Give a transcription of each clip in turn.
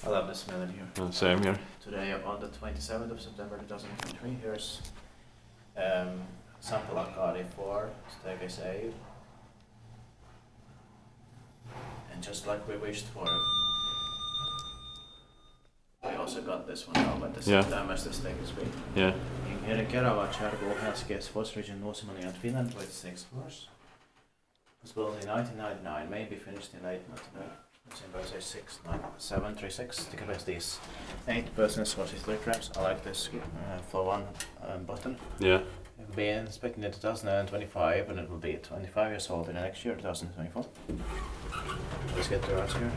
I love this melody here. Same here. Today on the 27th of September 2023, here's Sampolankaari for Steg Save. And just like we wished for, we also got this one now, but the same time as the Steg is big. Yeah. Here in Kerava, Chargo Helsinki Sports Region North and Finland with 6 floors. It was built in 1999, maybe finished in 8, not today. It's in 69736. The capacity is 8% sources 3 grams. I like this for one button. Yeah. It will be inspected in 2025 and it will be 25 years old in the next year, 2024. Let's get the rest here.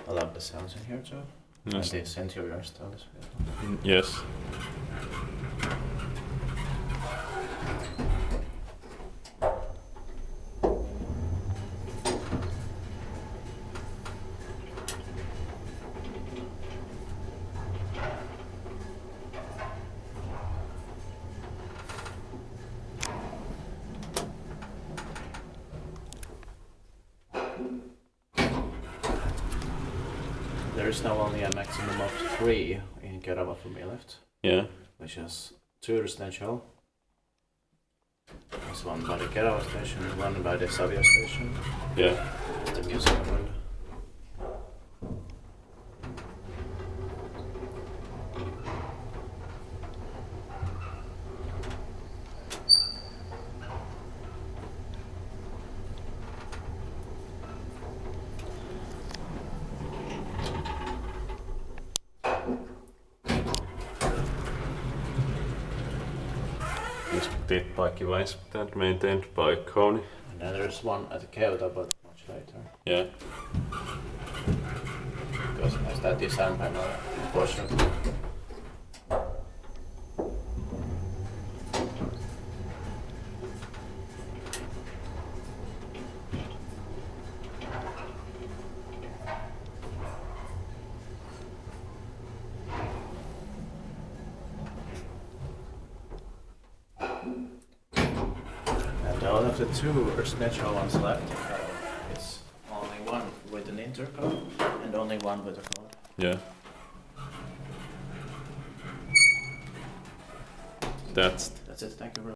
I love the sounds in here too. Yes. And this interior style is beautiful. Yes. There is now only a maximum of 3 in Kerava for me left. Yeah. Which is 2 residential. There's one by the Kerava station, one by the Savio station. Yeah. The museum one. It's built by Kivais and maintained by Kone. And then there's one at the Kerava, but much later. Yeah. Because it has that design panel, unfortunately. And out of the 2 residential ones left in Kerava, it's only one with an intercom and only one with a code. Yeah. That's That's it, thank you very much.